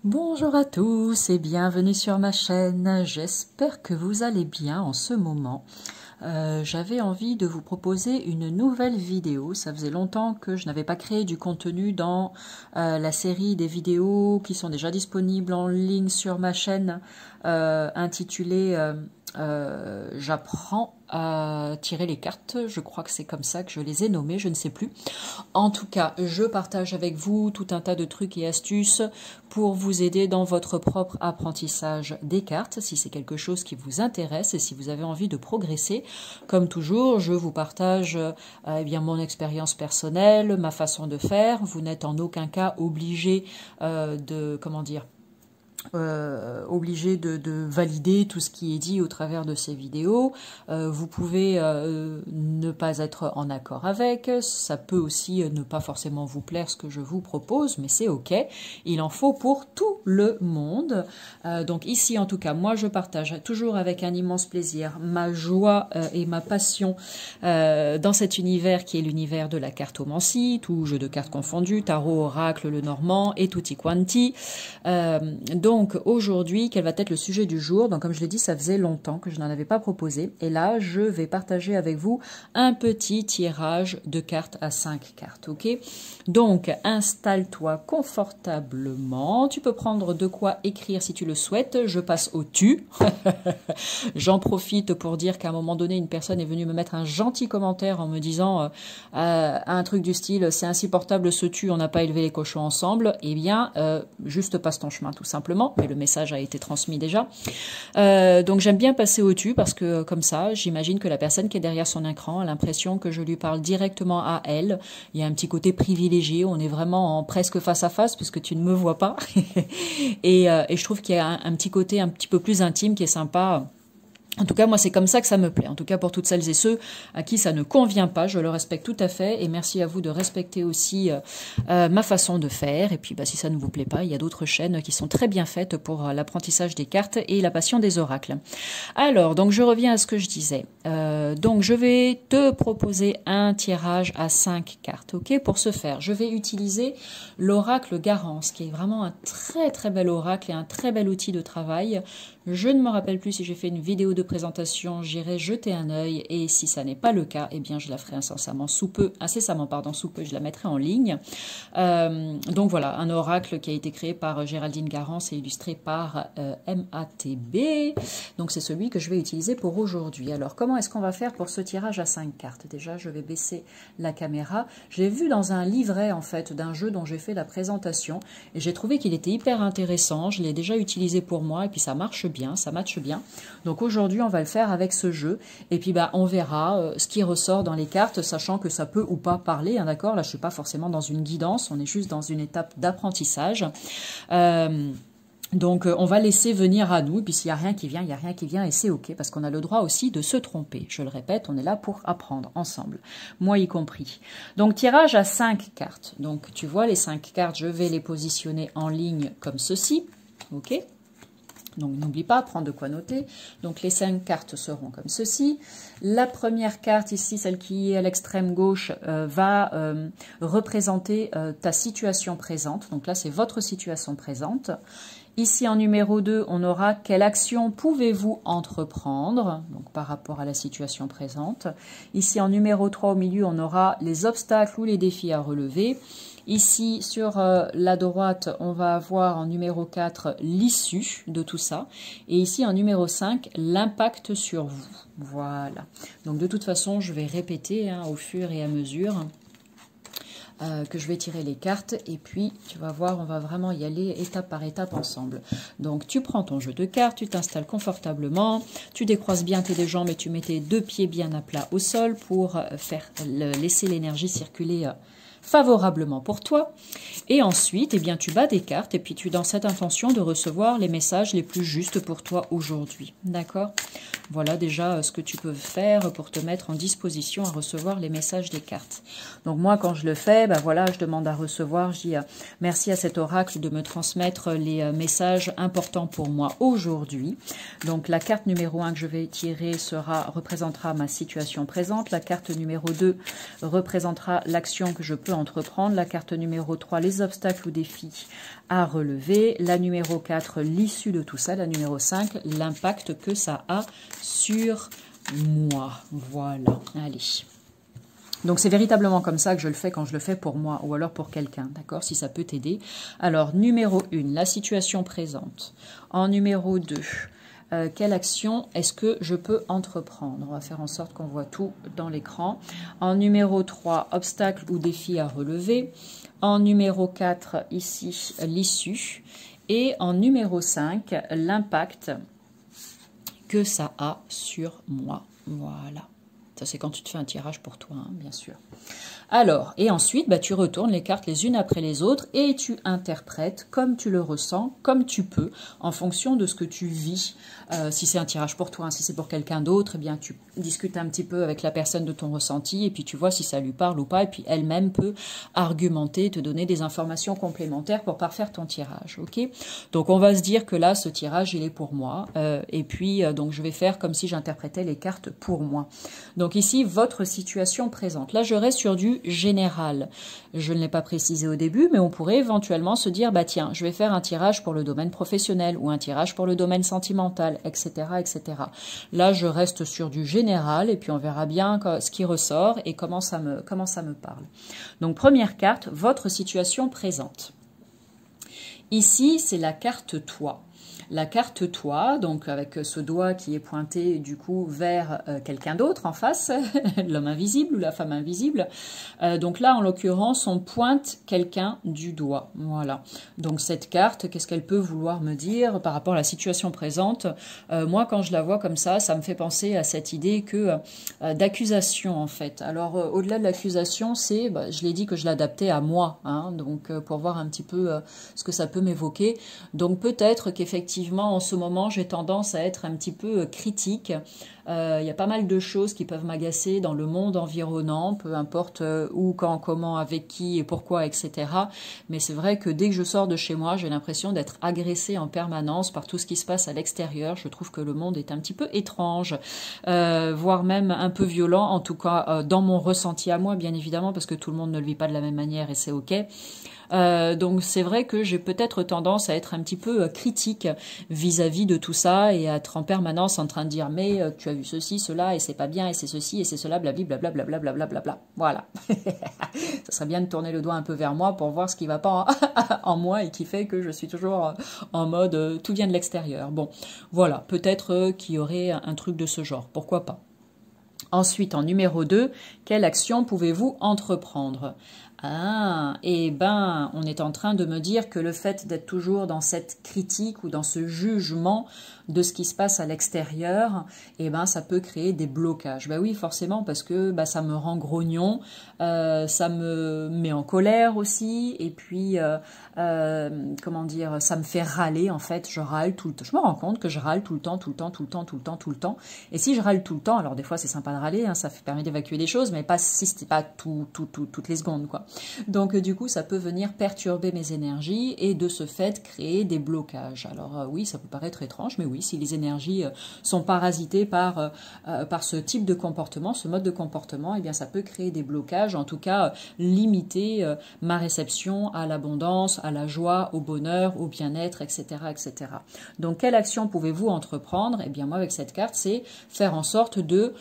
Bonjour à tous et bienvenue sur ma chaîne. J'espère que vous allez bien en ce moment. J'avais envie de vous proposer une nouvelle vidéo. Ça faisait longtemps que je n'avais pas créé du contenu dans la série des vidéos qui sont déjà disponibles en ligne sur ma chaîne intitulée J'apprends à tirer les cartes. Je crois que c'est comme ça que je les ai nommées, je ne sais plus. En tout cas, je partage avec vous tout un tas de trucs et astuces pour vous aider dans votre propre apprentissage des cartes, si c'est quelque chose qui vous intéresse et si vous avez envie de progresser. Comme toujours, je vous partage eh bien, mon expérience personnelle, ma façon de faire. Vous n'êtes en aucun cas obligé obligé de valider tout ce qui est dit au travers de ces vidéos. Vous pouvez ne pas être en accord avec, ça peut aussi ne pas forcément vous plaire ce que je vous propose, mais c'est ok, il en faut pour tout le monde. Donc ici en tout cas, moi je partage toujours avec un immense plaisir ma joie et ma passion dans cet univers qui est l'univers de la cartomancie, tout jeu de cartes confondu, tarot, oracle, le normand et tutti quanti. Donc aujourd'hui, quel va être le sujet du jour? Donc comme je l'ai dit, ça faisait longtemps que je n'en avais pas proposé. Et là, je vais partager avec vous un petit tirage de cartes à 5 cartes. Ok? Donc installe-toi confortablement. Tu peux prendre de quoi écrire si tu le souhaites. Je passe au tu. J'en profite pour dire qu'à un moment donné, une personne est venue me mettre un gentil commentaire en me disant un truc du style « c'est insupportable ce tu, on n'a pas élevé les cochons ensemble ». Eh bien, juste passe ton chemin tout simplement, mais le message a été transmis déjà. Donc j'aime bien passer au tu parce que comme ça, j'imagine que la personne qui est derrière son écran a l'impression que je lui parle directement à elle. Il y a un petit côté privilégié, on est vraiment en presque face à face puisque tu ne me vois pas. et je trouve qu'il y a un petit côté un petit peu plus intime qui est sympa. En tout cas, moi, c'est comme ça que ça me plaît. En tout cas, pour toutes celles et ceux à qui ça ne convient pas, je le respecte tout à fait. Et merci à vous de respecter aussi ma façon de faire. Et puis, si ça ne vous plaît pas, il y a d'autres chaînes qui sont très bien faites pour l'apprentissage des cartes et la passion des oracles. Alors, donc, je reviens à ce que je disais. Donc, je vais te proposer un tirage à 5 cartes. Ok, pour ce faire, je vais utiliser l'oracle Garance, qui est vraiment un très, très bel oracle et un très bel outil de travail. Je ne me rappelle plus si j'ai fait une vidéo de présentation, j'irai jeter un œil et si ça n'est pas le cas, eh bien je la ferai incessamment sous peu, je la mettrai en ligne. Donc voilà, un oracle qui a été créé par Géraldine Garance et illustré par MATB. Donc c'est celui que je vais utiliser pour aujourd'hui. Alors comment est-ce qu'on va faire pour ce tirage à 5 cartes? Déjà je vais baisser la caméra. Je l'ai vu dans un livret en fait d'un jeu dont j'ai fait la présentation et j'ai trouvé qu'il était hyper intéressant. Je l'ai déjà utilisé pour moi et puis ça marche bien, ça matche bien. Donc aujourd'hui, on va le faire avec ce jeu. Et puis, on verra ce qui ressort dans les cartes, sachant que ça peut ou pas parler. Hein, d'accord? Là, je suis pas forcément dans une guidance. On est juste dans une étape d'apprentissage. Donc, on va laisser venir à nous. Et puis, s'il n'y a rien qui vient, il n'y a rien qui vient. Et c'est OK, parce qu'on a le droit aussi de se tromper. Je le répète, on est là pour apprendre ensemble. Moi y compris. Donc, tirage à 5 cartes. Donc, tu vois, les 5 cartes, je vais les positionner en ligne comme ceci. OK? Donc, n'oublie pas, prends de quoi noter. Donc, les 5 cartes seront comme ceci. La première carte ici, celle qui est à l'extrême gauche, va représenter ta situation présente. Donc là, c'est votre situation présente. Ici, en numéro 2, on aura « Quelle action pouvez-vous entreprendre ?» donc par rapport à la situation présente. Ici, en numéro 3, au milieu, on aura « Les obstacles ou les défis à relever ». Ici, sur la droite, on va avoir en numéro 4 l'issue de tout ça. Et ici, en numéro 5, l'impact sur vous. Voilà. Donc, de toute façon, je vais répéter au fur et à mesure que je vais tirer les cartes. Et puis, tu vas voir, on va vraiment y aller étape par étape ensemble. Donc, tu prends ton jeu de cartes, tu t'installes confortablement, tu décroises bien tes deux jambes et tu mets tes 2 pieds bien à plat au sol pour laisser l'énergie circuler favorablement pour toi. Et ensuite, eh bien, tu bats des cartes et puis tu es dans cette intention de recevoir les messages les plus justes pour toi aujourd'hui. D'accord? Voilà déjà ce que tu peux faire pour te mettre en disposition à recevoir les messages des cartes. Donc moi, quand je le fais, voilà, je demande à recevoir, je dis merci à cet oracle de me transmettre les messages importants pour moi aujourd'hui. Donc la carte numéro 1 que je vais tirer représentera ma situation présente. La carte numéro 2 représentera l'action que je peux à entreprendre. La carte numéro 3, les obstacles ou défis à relever. La numéro 4, l'issue de tout ça. La numéro 5, l'impact que ça a sur moi. Voilà, allez. Donc, c'est véritablement comme ça que je le fais quand je le fais pour moi ou alors pour quelqu'un, d'accord, si ça peut t'aider. Alors, numéro 1, la situation présente. En numéro 2, quelle action est-ce que je peux entreprendre? On va faire en sorte qu'on voit tout dans l'écran. En numéro 3, obstacle ou défi à relever. En numéro 4, ici, l'issue. Et en numéro 5, l'impact que ça a sur moi. Voilà. Ça, c'est quand tu te fais un tirage pour toi, hein, bien sûr. Alors, et ensuite, bah, tu retournes les cartes les unes après les autres et tu interprètes comme tu le ressens, comme tu peux, en fonction de ce que tu vis. Si c'est un tirage pour toi, hein, si c'est pour quelqu'un d'autre, eh bien, tu discutes un petit peu avec la personne de ton ressenti et puis tu vois si ça lui parle ou pas. Et puis elle-même peut argumenter, te donner des informations complémentaires pour parfaire ton tirage. Ok? Donc, on va se dire que là, ce tirage, il est pour moi. Et puis, donc, je vais faire comme si j'interprétais les cartes pour moi. Donc ici, votre situation présente. Là, je reste sur du général. Je ne l'ai pas précisé au début, mais on pourrait éventuellement se dire, bah tiens, je vais faire un tirage pour le domaine professionnel ou un tirage pour le domaine sentimental, etc., etc. Là, je reste sur du général et puis on verra bien ce qui ressort et comment ça me parle. Donc, première carte, votre situation présente. Ici, c'est la carte toi. La carte toi, donc avec ce doigt qui est pointé du coup vers quelqu'un d'autre en face, l'homme invisible ou la femme invisible. Donc là, en l'occurrence, on pointe quelqu'un du doigt. Voilà. Donc cette carte, qu'est-ce qu'elle peut vouloir me dire par rapport à la situation présente? Moi, quand je la vois comme ça me fait penser à cette idée que d'accusation en fait. Alors au-delà de l'accusation, c'est, je l'ai dit que je l'adaptais à moi, hein, donc pour voir un petit peu ce que ça peut m'évoquer. Donc peut-être qu'effectivement, en ce moment, j'ai tendance à être un petit peu critique. Il y a pas mal de choses qui peuvent m'agacer dans le monde environnant, peu importe où, quand, comment, avec qui et pourquoi, etc. Mais c'est vrai que dès que je sors de chez moi, j'ai l'impression d'être agressée en permanence par tout ce qui se passe à l'extérieur. Je trouve que le monde est un petit peu étrange, voire même un peu violent, en tout cas dans mon ressenti à moi, bien évidemment, parce que tout le monde ne le vit pas de la même manière et c'est ok. Donc c'est vrai que j'ai peut-être tendance à être un petit peu critique vis-à-vis de tout ça et à être en permanence en train de dire mais tu as vu ceci, cela et c'est pas bien et c'est ceci et c'est cela, blablabla, blablabla. Voilà. Ça serait bien de tourner le doigt un peu vers moi pour voir ce qui va pas en moi et qui fait que je suis toujours en mode tout vient de l'extérieur. Bon, voilà, peut-être qu'il y aurait un truc de ce genre, pourquoi pas. Ensuite, en numéro 2, quelle action pouvez-vous entreprendre? Ah, eh ben, on est en train de me dire que le fait d'être toujours dans cette critique ou dans ce jugement de ce qui se passe à l'extérieur, eh ben, ça peut créer des blocages. Ben oui, forcément, parce que ça me rend grognon, ça me met en colère aussi, et puis, comment dire, ça me fait râler, en fait, je râle tout le temps. Je me rends compte que je râle tout le temps. Et si je râle tout le temps, alors des fois c'est sympa de râler, hein, ça permet d'évacuer des choses, mais pas toutes les secondes, quoi. Donc du coup, ça peut venir perturber mes énergies et de ce fait créer des blocages. Alors oui, ça peut paraître étrange, mais oui, si les énergies sont parasitées par ce type de comportement, ce mode de comportement, eh bien ça peut créer des blocages, en tout cas limiter ma réception à l'abondance, à la joie, au bonheur, au bien-être, etc., etc. Donc quelle action pouvez-vous entreprendre? Eh bien moi, avec cette carte, c'est faire en sorte de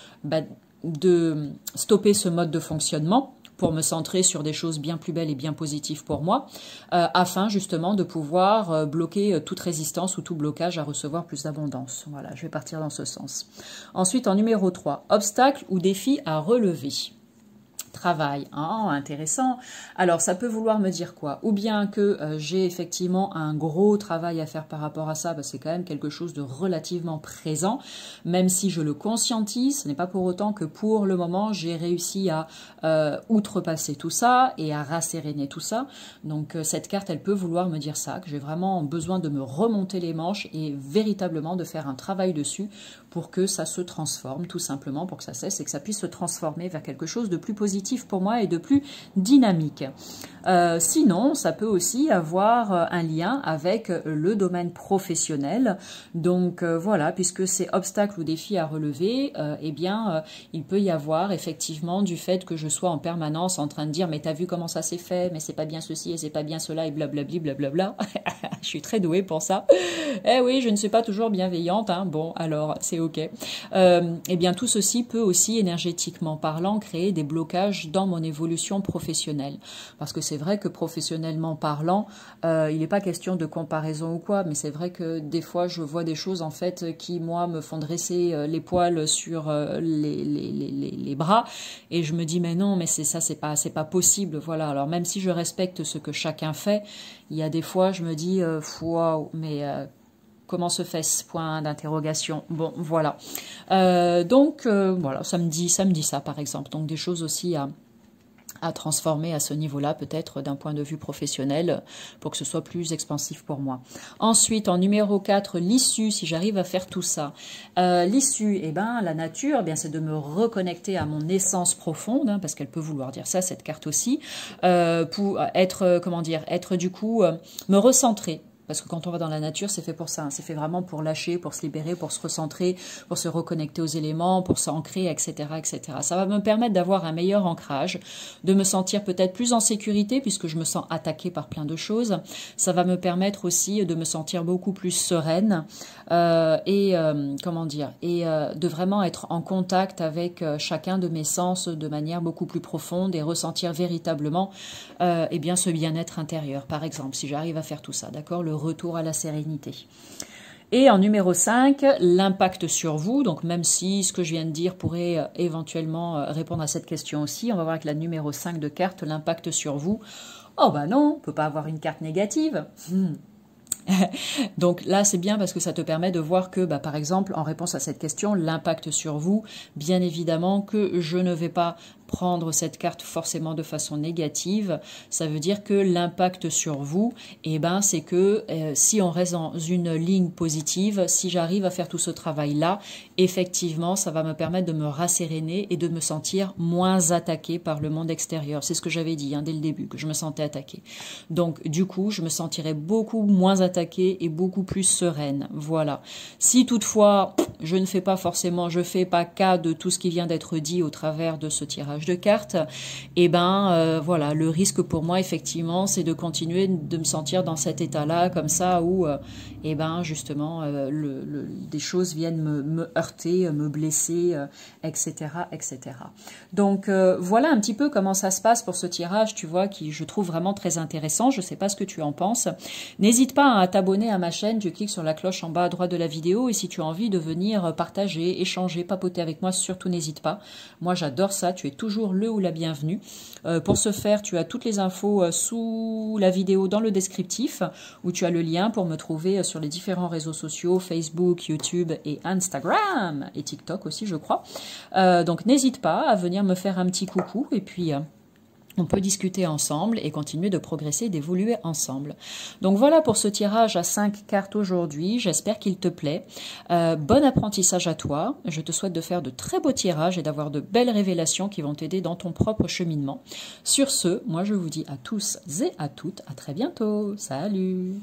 stopper ce mode de fonctionnement pour me centrer sur des choses bien plus belles et bien positives pour moi, afin justement de pouvoir bloquer toute résistance ou tout blocage à recevoir plus d'abondance. Voilà, je vais partir dans ce sens. Ensuite, en numéro 3, obstacle ou défi à relever. Travail, intéressant. Alors, ça peut vouloir me dire quoi? Ou bien que j'ai effectivement un gros travail à faire par rapport à ça, parce que c'est quand même quelque chose de relativement présent, même si je le conscientise, ce n'est pas pour autant que pour le moment, j'ai réussi à outrepasser tout ça et à rasséréner tout ça. Donc, cette carte, elle peut vouloir me dire ça, que j'ai vraiment besoin de me remonter les manches et véritablement de faire un travail dessus pour que ça se transforme, tout simplement, pour que ça cesse et que ça puisse se transformer vers quelque chose de plus positif. positif pour moi et de plus dynamique. Sinon, ça peut aussi avoir un lien avec le domaine professionnel. Donc voilà, puisque c'est obstacles ou défis à relever, eh bien, il peut y avoir effectivement du fait que je sois en permanence en train de dire « mais t'as vu comment ça s'est fait, mais c'est pas bien ceci et c'est pas bien cela et blablabli, blablabla ». Je suis très douée pour ça. Eh oui, je ne suis pas toujours bienveillante, hein. Bon, alors, c'est ok. Eh bien, tout ceci peut aussi, énergétiquement parlant, créer des blocages dans mon évolution professionnelle. Parce que c'est vrai que professionnellement parlant, il n'est pas question de comparaison ou quoi, mais c'est vrai que des fois, je vois des choses, en fait, qui, moi, me font dresser les poils sur les bras, et je me dis, mais non, mais c'est ça, c'est pas possible, voilà. Alors, même si je respecte ce que chacun fait, il y a des fois, je me dis, waouh, mais comment se fait-ce? Point d'interrogation. Bon, voilà. Donc, voilà, ça me dit ça, par exemple. Donc, des choses aussi à transformer à ce niveau-là, peut-être d'un point de vue professionnel, pour que ce soit plus expansif pour moi. Ensuite, en numéro 4, l'issue, si j'arrive à faire tout ça. L'issue, eh ben, la nature, eh bien, c'est de me reconnecter à mon essence profonde, hein, parce qu'elle peut vouloir dire ça, cette carte aussi, pour être, comment dire, être du coup, me recentrer. Parce que quand on va dans la nature, c'est fait pour ça. Hein. C'est fait vraiment pour lâcher, pour se libérer, pour se recentrer, pour se reconnecter aux éléments, pour s'ancrer, etc., etc. Ça va me permettre d'avoir un meilleur ancrage, de me sentir peut-être plus en sécurité puisque je me sens attaquée par plein de choses. Ça va me permettre aussi de me sentir beaucoup plus sereine comment dire, de vraiment être en contact avec chacun de mes sens de manière beaucoup plus profonde et ressentir véritablement eh bien ce bien-être intérieur. Par exemple, si j'arrive à faire tout ça, d'accord, le retour à la sérénité. Et en numéro 5, l'impact sur vous. Donc même si ce que je viens de dire pourrait éventuellement répondre à cette question aussi, on va voir avec la numéro 5 de carte, l'impact sur vous. Oh bah non, on ne peut pas avoir une carte négative. Donc là, c'est bien parce que ça te permet de voir que, bah, par exemple, en réponse à cette question, l'impact sur vous, bien évidemment que je ne vais pas prendre cette carte forcément de façon négative. Ça veut dire que l'impact sur vous, eh ben, c'est que si on reste dans une ligne positive, si j'arrive à faire tout ce travail-là, effectivement, ça va me permettre de me rasséréner et de me sentir moins attaquée par le monde extérieur. C'est ce que j'avais dit hein, dès le début, que je me sentais attaquée. Donc, du coup, je me sentirais beaucoup moins attaquée et beaucoup plus sereine. Voilà. Si toutefois, je ne fais pas forcément, je fais pas cas de tout ce qui vient d'être dit au travers de ce tirage de cartes, et ben voilà, le risque pour moi effectivement c'est de continuer de me sentir dans cet état-là comme ça où et ben justement des choses viennent me heurter, me blesser, etc., etc. Donc voilà un petit peu comment ça se passe pour ce tirage, tu vois, qui je trouve vraiment très intéressant. Je sais pas ce que tu en penses. N'hésite pas à t'abonner à ma chaîne, tu cliques sur la cloche en bas à droite de la vidéo et si tu as envie de venir partager, échanger, papoter avec moi, surtout n'hésite pas. Moi j'adore ça, tu es toujours le ou la bienvenue. Pour ce faire, tu as toutes les infos sous la vidéo dans le descriptif où tu as le lien pour me trouver sur les différents réseaux sociaux, Facebook, YouTube et Instagram et TikTok aussi je crois. Donc n'hésite pas à venir me faire un petit coucou et puis on peut discuter ensemble et continuer de progresser et d'évoluer ensemble. Donc voilà pour ce tirage à 5 cartes aujourd'hui. J'espère qu'il te plaît. Bon apprentissage à toi. Je te souhaite de faire de très beaux tirages et d'avoir de belles révélations qui vont t'aider dans ton propre cheminement. Sur ce, moi je vous dis à tous et à toutes, à très bientôt. Salut!